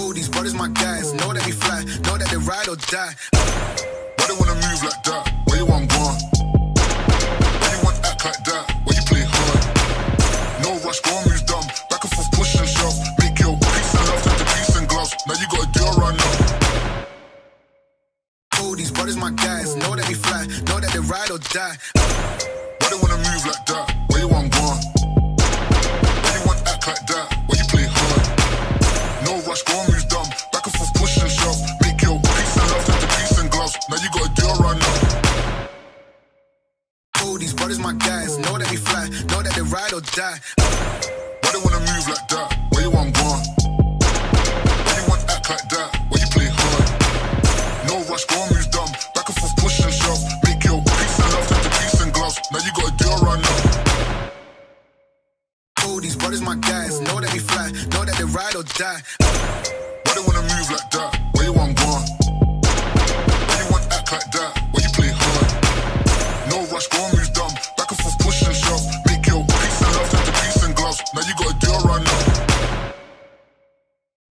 All these brothers my guys, know that we fly, know that they ride or die. Why they wanna move like that? Where you want gone? Why you want act like that? Why you play hard? No rush, go and move dumb. Back and forth, push and shove. Make your peace and love turn to peace and gloves. Now you gotta do it right now. All these brothers my guys, know that we fly, know that they ride or die. Why they wanna move like that? Where you want gone? Why you want act like that? Why you play hard? No rush, go and move dumb. Back and forth, push and shove. Make your peace and love turn to peace and gloves. Now you gotta do it right now. All these brothers my guys, know that we fly, know that they ride or die. Why they wanna move like that? Where you want gone? Why you want act like that? Why you play hard? No rush, go and move dumb. Back and forth, push and shove. Make your peace and love turn to peace and gloves. Now you gotta do it right now. All these brothers my guys, know that we fly, know that they ride or die. Why they wanna move like that? Where you want gone? Why you want act like that? Why you play hard? No rush, go and move dumb. Back and forth, push and shove. Make your peace and love turn to peace and gloves. Now you gotta do it right now.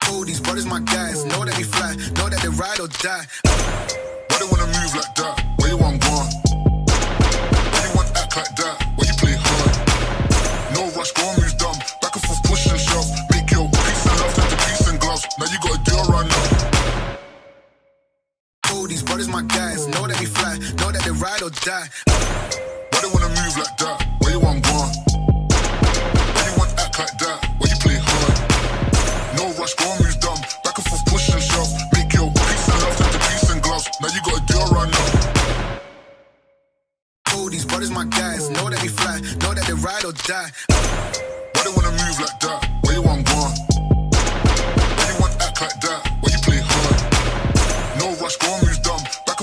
All these brothers my guys, know that we fly, know that they ride or die. Why they wanna move like that? Where you want gone? Why you want act like that? Why you play hard? No rush, go and move dumb. Back and forth, push and shove. Make your peace and love turn to peace and gloves. Now you gotta do it right now. All these brothers my guys, know that we fly, know that they ride or die. Why they wanna move like that? Where you want gone? Why you want act like that? Why you play hard? No rush, go and move dumb. Back and forth, push and shove. Make your peace and love turn to peace and gloves. Now you gotta do it right now. All these brothers my guys, know that we fly, know that they ride or die. Why they wanna move like that? Where you want gone? Why you want act like that? Why you play hard? No rush, go and move dumb.